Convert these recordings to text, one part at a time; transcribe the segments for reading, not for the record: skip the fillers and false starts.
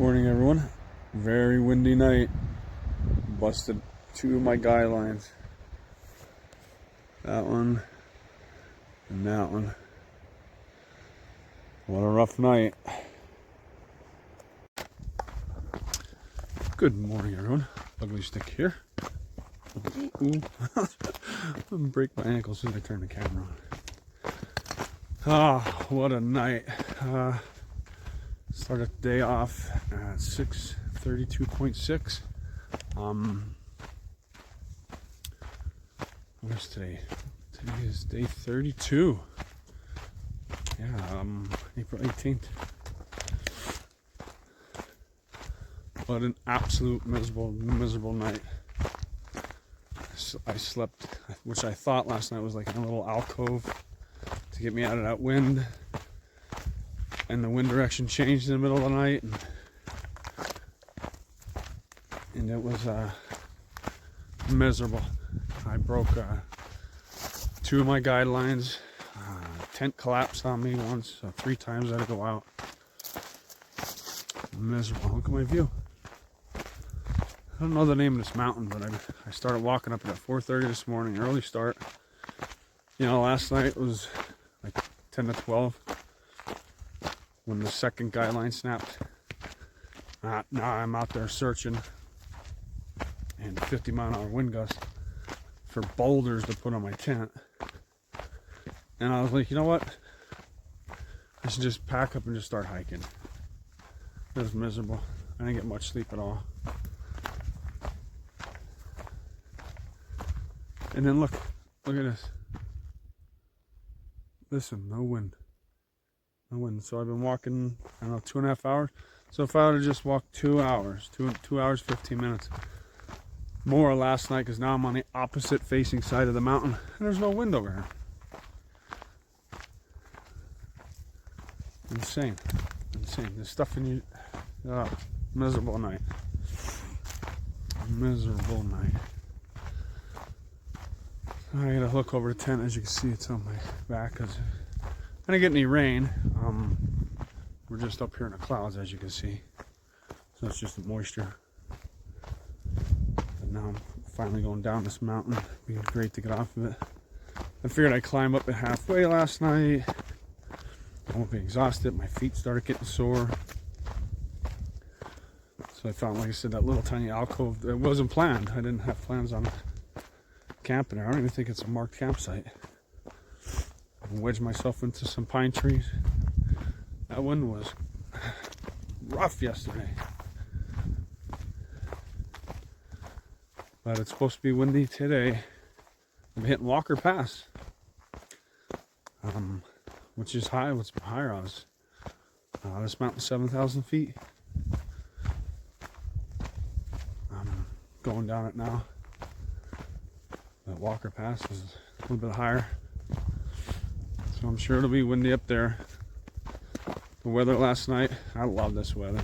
Morning, everyone. Very windy night. Busted two of my guy lines. That one and that one. What a rough night. Good morning, everyone. Ugly Stick here. Ooh. I'm gonna break my ankle as soon as I turn the camera on. Ah, what a night. Started the day off at 6:32.6. What's today? Today is day 32. Yeah, April 18th. What an absolute miserable night. I slept, which I thought last night was like in a little alcove to get me out of that wind. And the wind direction changed in the middle of the night, and it was miserable. I broke two of my guidelines. Tent collapsed on me once, so 3 times I had to go out. Miserable. Look at my view. I don't know the name of this mountain, but I started walking up at 4:30 this morning, early start. You know, last night was like 10 to 12. When the second guideline snapped. Now I'm out there searching and 50-mile-an-hour wind gust for boulders to put on my tent. And I was like, you know what? I should just pack up and just start hiking. It was miserable. I didn't get much sleep at all. And then look at this. Listen, no wind. No wind. So I've been walking, I don't know, 2.5 hours. So if I would have just walked 2 hours, 2 hours, 15 minutes more last night, because now I'm on the opposite facing side of the mountain and there's no wind over here. Insane. There's stuff in you. Miserable night. Miserable night. I gotta look over the tent. As you can see, it's on my back because I didn't get any rain. We're just up here in the clouds, as you can see. So it's just the moisture. But now I'm finally going down this mountain. It'd be great to get off of it. I figured I'd climb up it halfway last night. I won't be exhausted. My feet started getting sore. So I found, like I said, that little tiny alcove. It wasn't planned. I didn't have plans on camping there. I don't even think it's a marked campsite. I wedged myself into some pine trees. That wind was rough yesterday. But it's supposed to be windy today. I'm hitting Walker Pass. Which is high. What's higher on us? This mountain's 7,000 feet. I'm going down it now. But Walker Pass is a little bit higher. So I'm sure it'll be windy up there. The weather last night, I love this weather.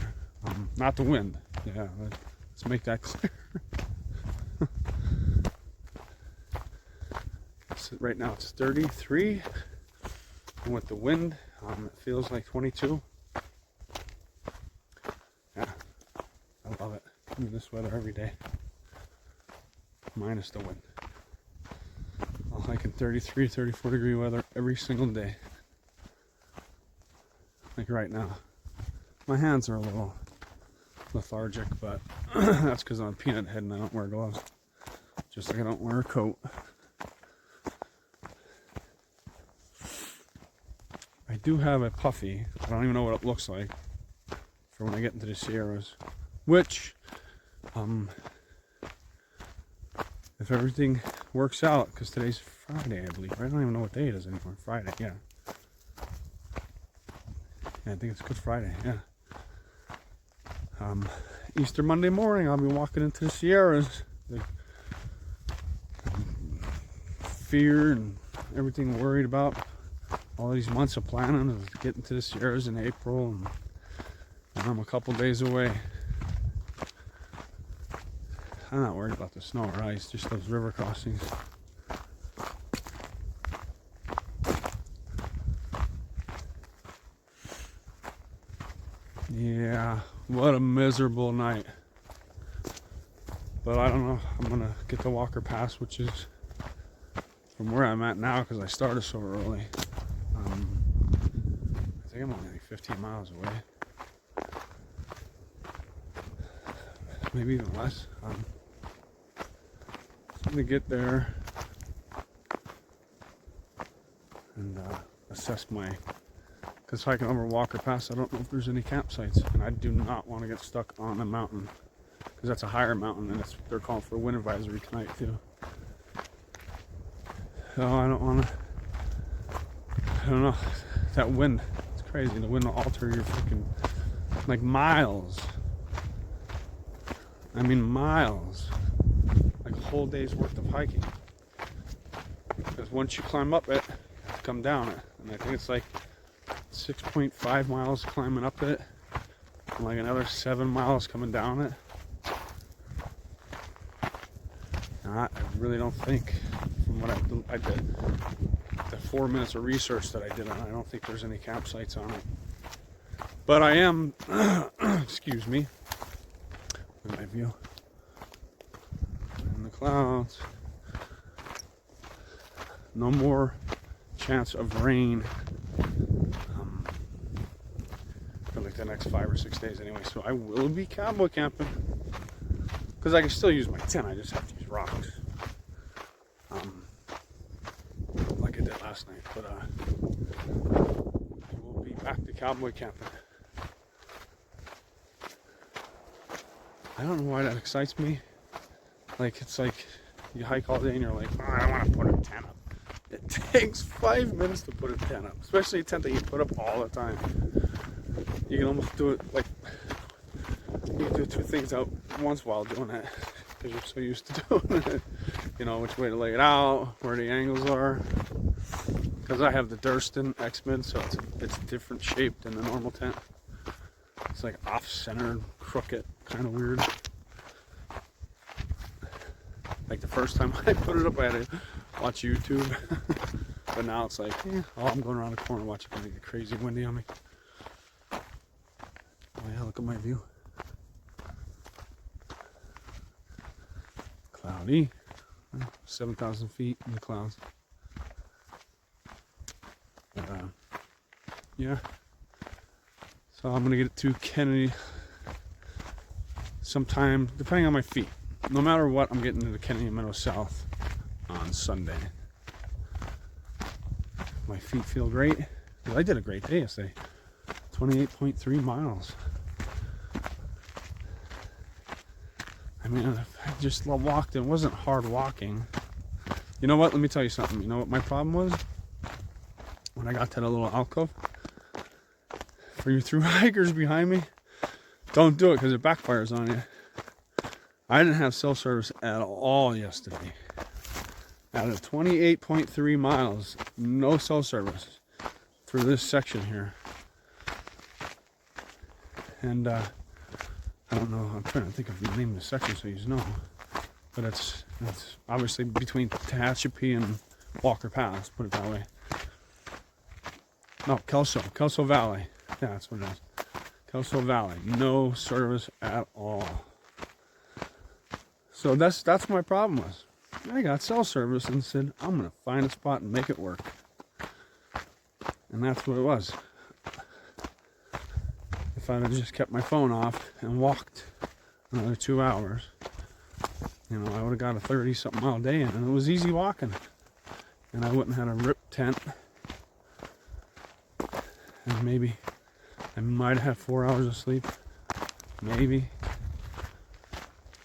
Not the wind. Yeah, let's make that clear. So right now it's 33. And with the wind, it feels like 22. Yeah, I love it. I mean, this weather every day. Minus the wind. I'll hike in 33, 34 degree weather every single day. Like right now. My hands are a little lethargic, but that's because I'm a peanut head and I don't wear gloves. Just like I don't wear a coat. I do have a puffy. I don't even know what it looks like for when I get into the Sierras. Which, if everything works out, because today's Friday, I believe. I don't even know what day it is anymore. Friday, yeah. Yeah, I think it's Good Friday, yeah. Easter Monday morning, I'll be walking into the Sierras. The fear and everything worried about all these months of planning of getting to the Sierras in April, and I'm a couple days away. I'm not worried about the snow or ice, just those river crossings. Yeah, What a miserable night. But I don't know. I'm gonna get to Walker Pass, which is from where I'm at now because I started so early. I think I'm only like 15 miles away. Maybe even less. I'm gonna get there and assess my, because hiking over Walker Pass, I don't know if there's any campsites, and I do not want to get stuck on a mountain because that's a higher mountain, and they're calling for a wind advisory tonight too. So I don't want to. I don't know. That wind, it's crazy. The wind will alter your freaking like miles. I mean miles, like a whole day's worth of hiking. Because once you climb up it, you have to come down it, and I think it's like 6.5 miles climbing up it, and like another 7 miles coming down it. And I really don't think, from what I did, the 4 minutes of research that I did on it, I don't think there's any campsites on it. But I am, excuse me, my view in the clouds. No more chance of rain for like the next 5 or 6 days anyway. So I will be cowboy camping because I can still use my tent. I just have to use rocks, like I did last night. But I will be back to cowboy camping. I don't know why that excites me. Like, it's like you hike all day and you're like, oh, I don't want to put a tent up. It takes 5 minutes to put a tent up, especially a tent that you put up all the time. You can almost do it like, you can do 2 things out once while doing it because you're so used to doing it. You know, which way to lay it out, where the angles are. Because I have the Durston X-Mid, so it's different shaped than the normal tent. It's like off-centered, crooked, kind of weird. Like the first time I put it up, I had to watch YouTube. But now it's like, oh, I'm going around the corner watching it get crazy windy on me. Oh yeah, look at my view. Cloudy. 7,000 feet in the clouds. But, yeah. So I'm gonna get to Kennedy sometime, depending on my feet. No matter what, I'm getting to the Kennedy Meadow South on Sunday. My feet feel great. Well, I did a great day yesterday. 28.3 miles. I mean, I just walked. It wasn't hard walking. You know what? Let me tell you something. You know what my problem was? When I got to that little alcove. For you through hikers behind me, don't do it because it backfires on you. I didn't have cell service at all yesterday. Out of 28.3 miles, no cell service through this section here. And I don't know, I'm trying to think of the name of the section so you know. But it's obviously between Tehachapi and Walker Pass, put it that way. No, Kelso Valley. Yeah, that's what it is. Kelso Valley. No service at all. So that's my problem was. I got cell service and said, I'm going to find a spot and make it work. And that's what it was. If I had just kept my phone off and walked another 2 hours, you know, I would have got a 30-something mile day in. And it was easy walking. And I wouldn't have had a ripped tent. And maybe I might have had 4 hours of sleep. Maybe.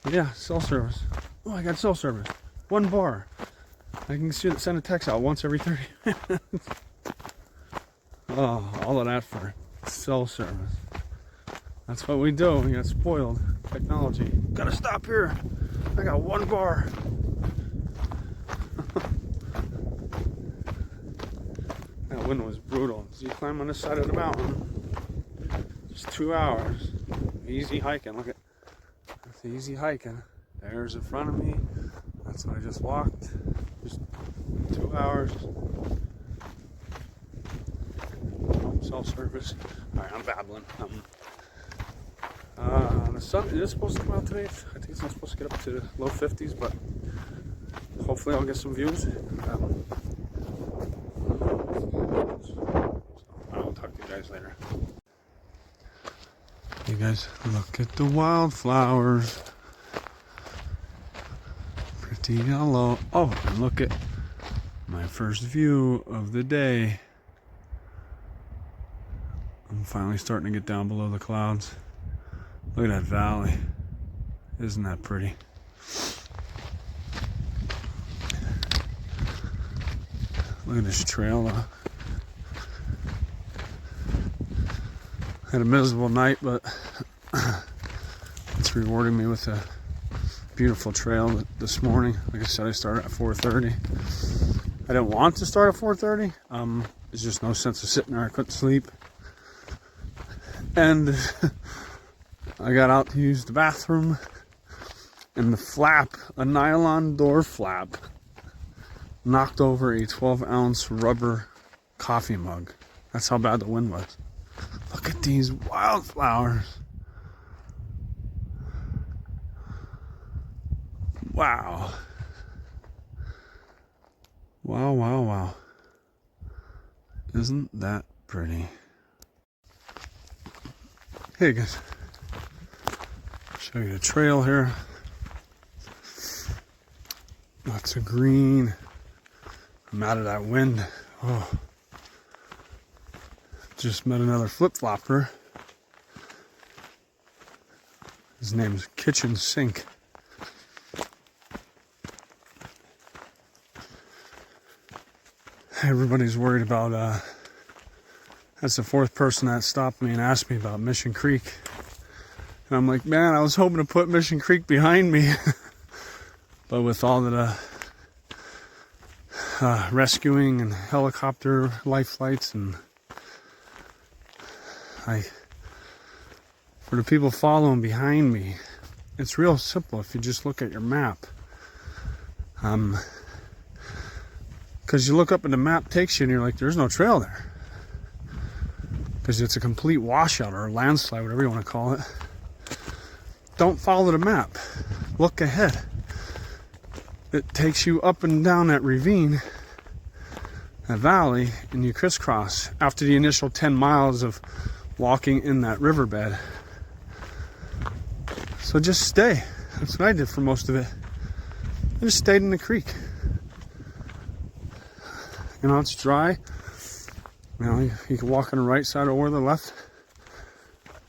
But yeah, cell service. Oh, I got cell service. 1 bar. I can send a text out once every 30 minutes. Oh, all of that for cell service. That's what we do. We got spoiled. Technology. Gotta stop here. I got 1 bar. That wind was brutal. So you climb on this side of the mountain. Just 2 hours. Easy hiking. Look at that's easy hiking. There's in front of me. That's what I just walked. Just 2 hours. Cell service. Alright, I'm babbling. The sun is supposed to come out today. I think it's not supposed to get up to the low 50s, but hopefully I'll get some views. I'll talk to you guys later. You guys, look at the wildflowers. Pretty yellow. Oh, and look at my first view of the day. I'm finally starting to get down below the clouds. Look at that valley. Isn't that pretty? Look at this trail though. Had a miserable night, but it's rewarding me with a beautiful trail this morning. Like I said, I started at 4:30. I didn't want to start at 4:30. There's just no sense of sitting there. I couldn't sleep. And I got out to use the bathroom, and the flap, a nylon door flap, knocked over a 12-ounce rubber coffee mug. That's how bad the wind was. Look at these wildflowers. Wow. Wow, wow, wow. Isn't that pretty? Hey guys. Show you the trail here. Lots of green. I'm out of that wind. Oh. Just met another flip-flopper. His name's Kitchen Sink. Everybody's worried about, that's the fourth person that stopped me and asked me about Mission Creek. And I'm like, man, I was hoping to put Mission Creek behind me. But with all the rescuing and helicopter life flights, and for the people following behind me, it's real simple if you just look at your map. Because you look up and the map takes you and you're like, there's no trail there. Because it's a complete washout or a landslide, whatever you want to call it. Don't follow the map. Look ahead. It takes you up and down that ravine, that valley, and you crisscross after the initial 10 miles of walking in that riverbed. So just stay. That's what I did for most of it. I just stayed in the creek. You know, it's dry. You know, you can walk on the right side or the left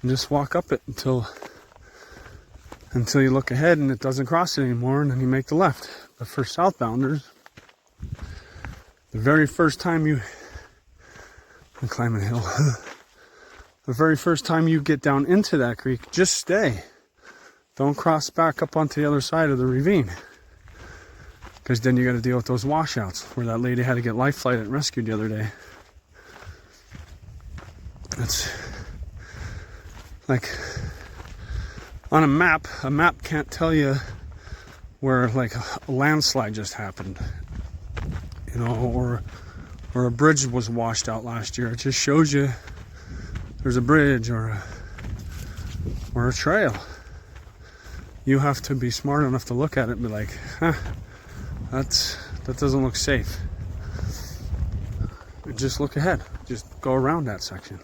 and just walk up it until you look ahead and it doesn't cross it anymore, and then you make the left. But for southbounders, the very first time I'm climbing a hill. The very first time you get down into that creek, just stay. Don't cross back up onto the other side of the ravine. Because then you got to deal with those washouts where that lady had to get life flighted and rescued the other day. It's like on a map can't tell you where like a landslide just happened, you know, or a bridge was washed out last year. It just shows you there's a bridge or a trail. You have to be smart enough to look at it and be like, huh, that doesn't look safe. Just look ahead. Just go around that section.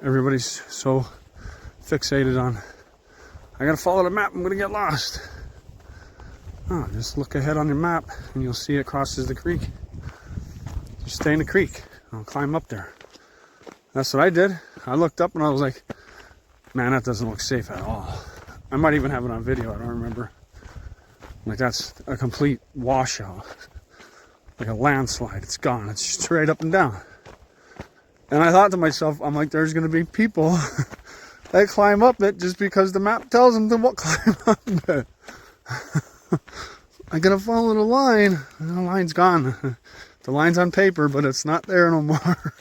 Everybody's so fixated on, I gotta follow the map, I'm gonna get lost. Oh, just look ahead on your map and you'll see it crosses the creek. Just stay in the creek. I'll climb up there. That's what I did. I looked up and I was like, man, that doesn't look safe at all. I might even have it on video, I don't remember. Like, that's a complete washout. Like a landslide, it's gone. It's straight up and down. And I thought to myself, I'm like, there's going to be people that climb up it just because the map tells them to climb up it. I gotta follow the line. The line's gone. The line's on paper, but it's not there no more.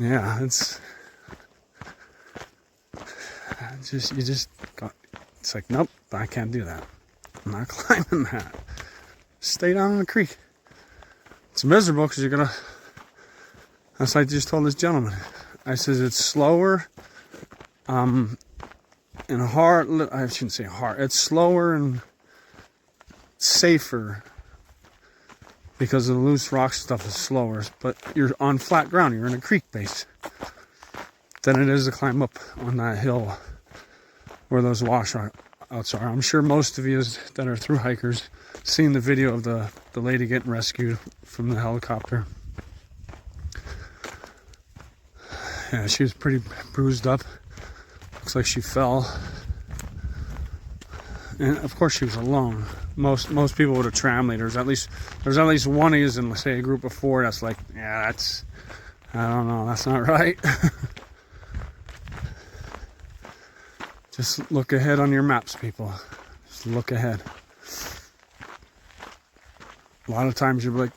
Yeah, it's like, nope, I can't do that. I'm not climbing that. Stay down in the creek. It's miserable because you're gonna, that's what I just told this gentleman. I says it's slower And I shouldn't say hard, it's slower and safer because the loose rock stuff is slower, but you're on flat ground, you're in a creek base, than it is to climb up on that hill where those washouts are. I'm sure most of you that are through hikers seen the video of the lady getting rescued from the helicopter. Yeah, she was pretty bruised up. Looks like she fell. And of course she was alone. Most people would have tram leaders. There's at least one of you in, say, a group of 4 that's like, yeah, that's, I don't know, that's not right. Just look ahead on your maps, people. Just look ahead. A lot of times you're like,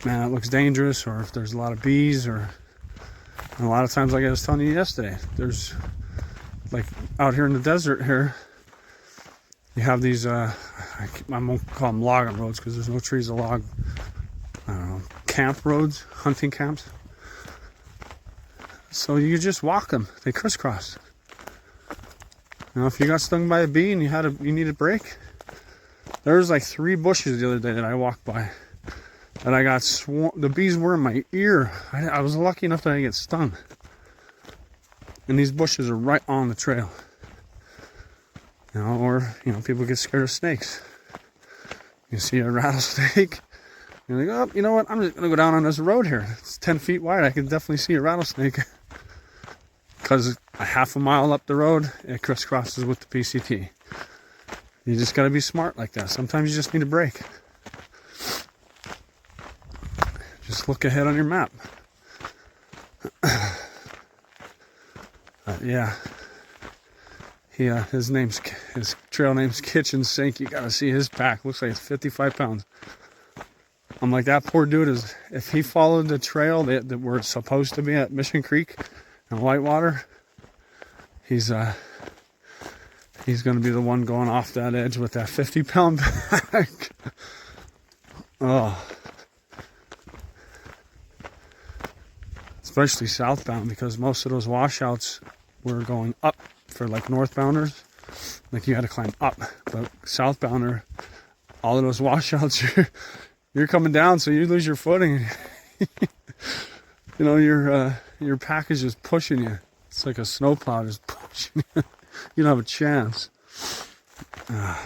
man, it looks dangerous, or if there's a lot of bees, and a lot of times, like I was telling you yesterday, there's, like, out here in the desert here, you have these, I won't call them logging roads because there's no trees to log, I don't know, camp roads, hunting camps. So you just walk them, they crisscross. You know, if you got stung by a bee and you need a break, there was like 3 bushes the other day that I walked by that I got the bees were in my ear. I was lucky enough that I didn't get stung. And these bushes are right on the trail. You know, or, you know, people get scared of snakes. You see a rattlesnake, you're like, oh, you know what, I'm just gonna go down on this road here. It's 10 feet wide, I can definitely see a rattlesnake. Because a half a mile up the road, it crisscrosses with the PCT. You just gotta be smart like that. Sometimes you just need a break. Just look ahead on your map. Yeah. His trail name's Kitchen Sink. You gotta see his pack. Looks like it's 55 pounds. I'm like, that poor dude is, if he followed the trail that we're supposed to be at Mission Creek and Whitewater, he's gonna be the one going off that edge with that 50-pound pack. Oh. Especially southbound, because most of those washouts were going up for like northbounders. Like you had to climb up, but southbounder, all of those washouts, you're coming down, so you lose your footing. You know, your pack is just pushing you. It's like a snowplow just pushing you. You don't have a chance. Alright,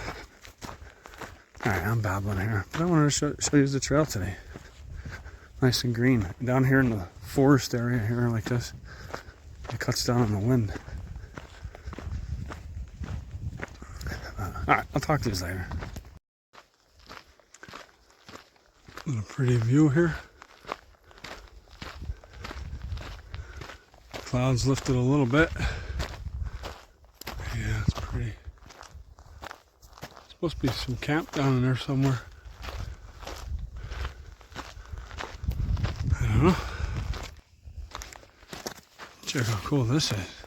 I'm babbling here, but I wanted to show you the trail today. Nice and green. Down here in the forest area here like this, it cuts down on the wind. Alright, I'll talk to you later. What a pretty view here. Clouds lifted a little bit. Yeah, it's pretty. Supposed to be some camp down in there somewhere. I don't know. Check how cool this is.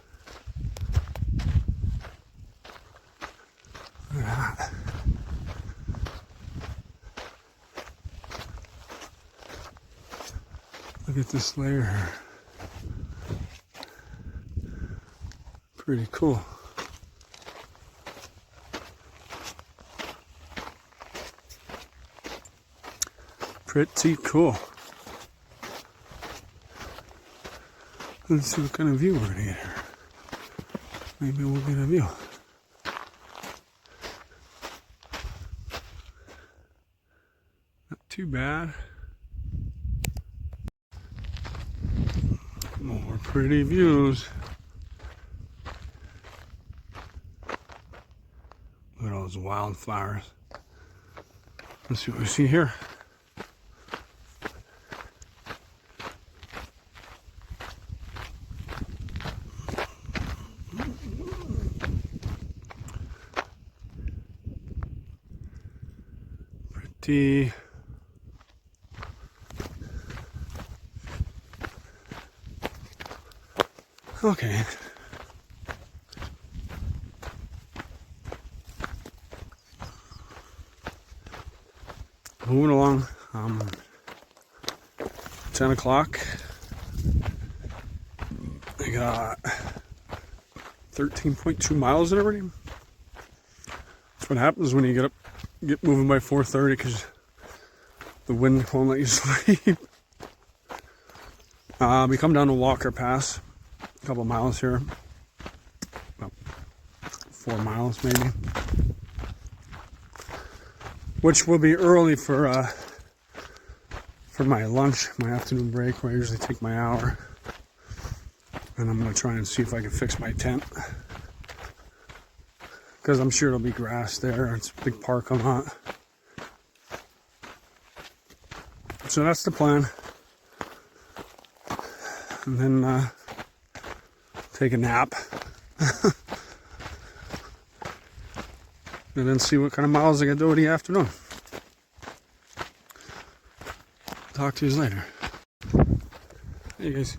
Look at that. Look at this layer here. Pretty cool. Pretty cool. Let's see what kind of view we're gonna get here. Maybe we'll get a view. Not too bad. More pretty views. Look at all those wildflowers. Let's see what we see here. Pretty. Okay. Moving along. 10 o'clock. I got 13.2 miles already. That's what happens when you get moving by 4:30 because the wind won't let you sleep. We come down to Walker Pass, a couple miles here, about 4 miles maybe, which will be early for my lunch, my afternoon break, where I usually take my hour. And I'm going to try and see if I can fix my tent, because I'm sure there'll be grass there. It's a big parking lot. So that's the plan. And then take a nap. And then see what kind of miles I can do in the afternoon. Talk to you later. Hey guys.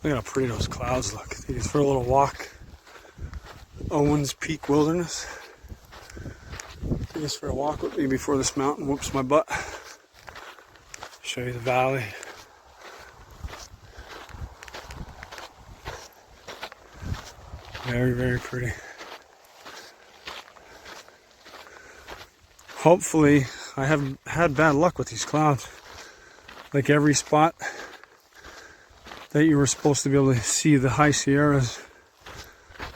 Look how pretty those clouds look. Take us for a little walk. Owens Peak Wilderness. Take us for a walk with me before this mountain whoops my butt. Show you the valley. Very, very pretty. Hopefully, I haven't had bad luck with these clouds. Like every spot that you were supposed to be able to see the high Sierras,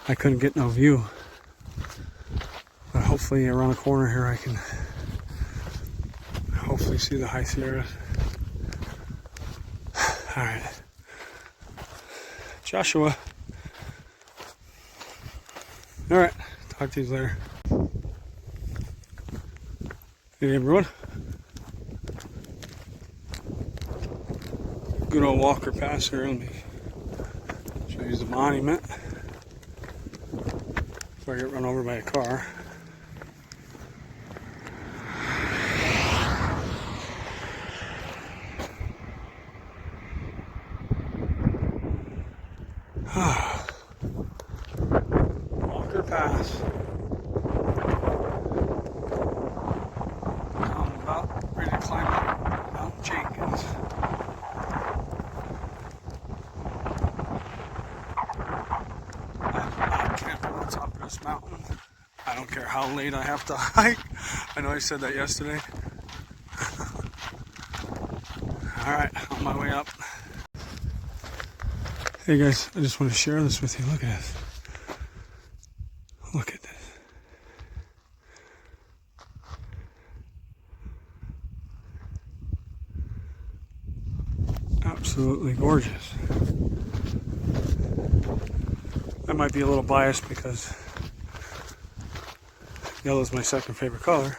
I couldn't get no view. But hopefully around the corner here I can hopefully see the high Sierras. Alright. Joshua. Alright, talk to you later. Hey everyone. Good old Walker Pass here. Let me show you the monument before I get run over by a car. Walker Pass. I'm about ready to climb up Mount Jenkins. This mountain. I don't care how late I have to hike. I know I said that yesterday. Alright, on my way up. Hey guys, I just want to share this with you. Look at this. Look at this. Absolutely gorgeous. I might be a little biased because yellow is my second favorite color.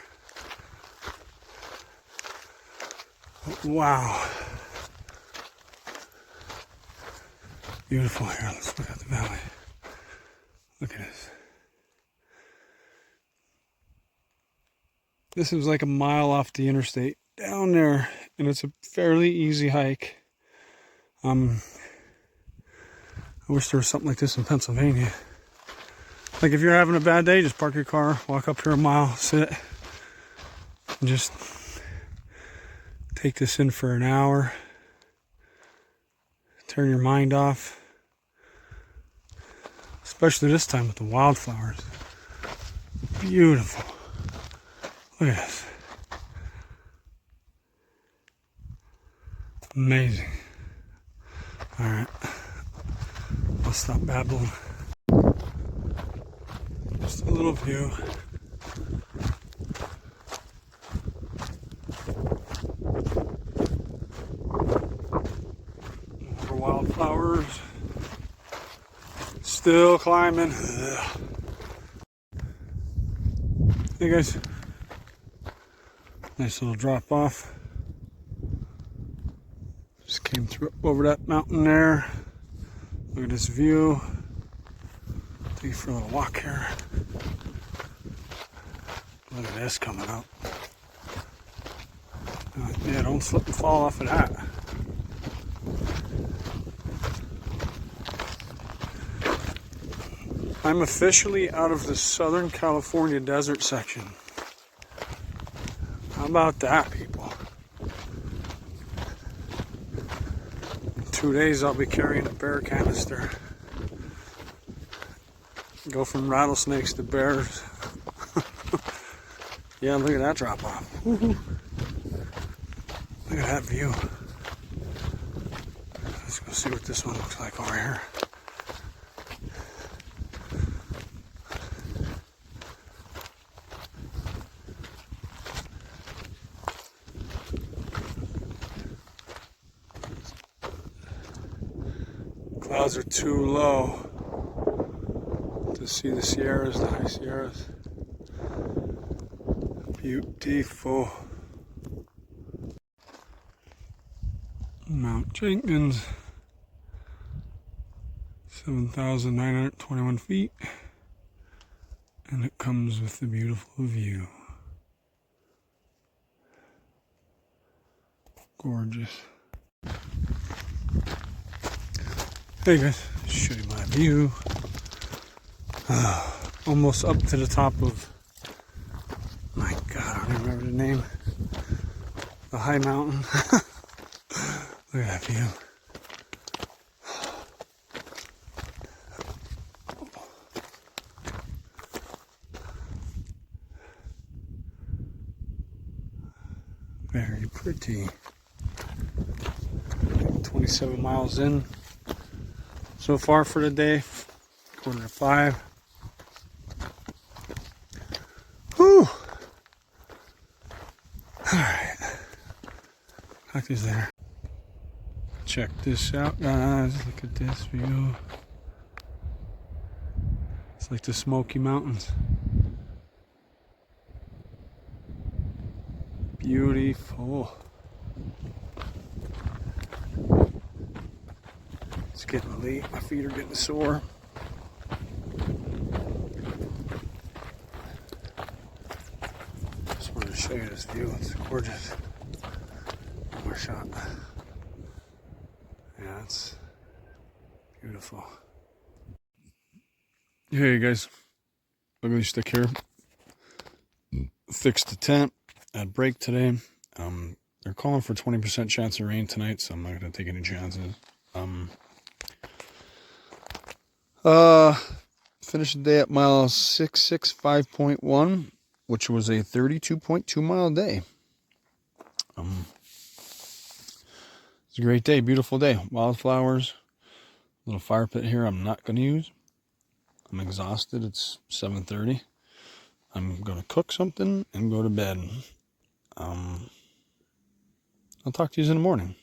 Wow. Beautiful here. Let's look at the valley. Look at this. This is like a mile off the interstate down there, and it's a fairly easy hike. I wish there was something like this in Pennsylvania. Like if you're having a bad day, just park your car, walk up here a mile, sit, and just take this in for an hour. Turn your mind off. Especially this time with the wildflowers. Beautiful. Look at this. Amazing. Alright. I'll stop babbling. Just a little view. More wildflowers. Still climbing. Ugh. Hey guys. Nice little drop off. Just came through over that mountain there. Look at this view. Take you for a little walk here. Look at this coming up. Yeah, don't slip and fall off of that. I'm officially out of the Southern California desert section. How about that, people? In 2 days I'll be carrying a bear canister. Go from rattlesnakes to bears. Yeah, look at that drop off. Woo-hoo. Look at that view. Let's go see what this one looks like over here. Clouds are too low to see the Sierras, the high Sierras. Beautiful. Mount Jenkins, 7,921 feet, and it comes with a beautiful view. Gorgeous. Hey guys, show you my view. Almost up to the top of, my God, I don't even remember the name. The high mountain. Look at that view. Very pretty. 27 miles in so far for the day. 4:45. Whew. Alright. Talk to you later. Check this out, guys. Look at this view. It's like the Smoky Mountains. Beautiful. It's getting late. My feet are getting sore. Just wanted to show you this view. It's gorgeous. One more shot. Yeah, it's beautiful. Hey guys, ugly stick here. Fixed the tent. Had break today. They're calling for 20% chance of rain tonight, so I'm not gonna take any chances. Finished the day at mile 665.1, which was a 32.2 mile day. It's a great day, beautiful day. Wildflowers, little fire pit here I'm not gonna use. I'm exhausted. It's 7:30. I'm gonna cook something and go to bed. I'll talk to you in the morning.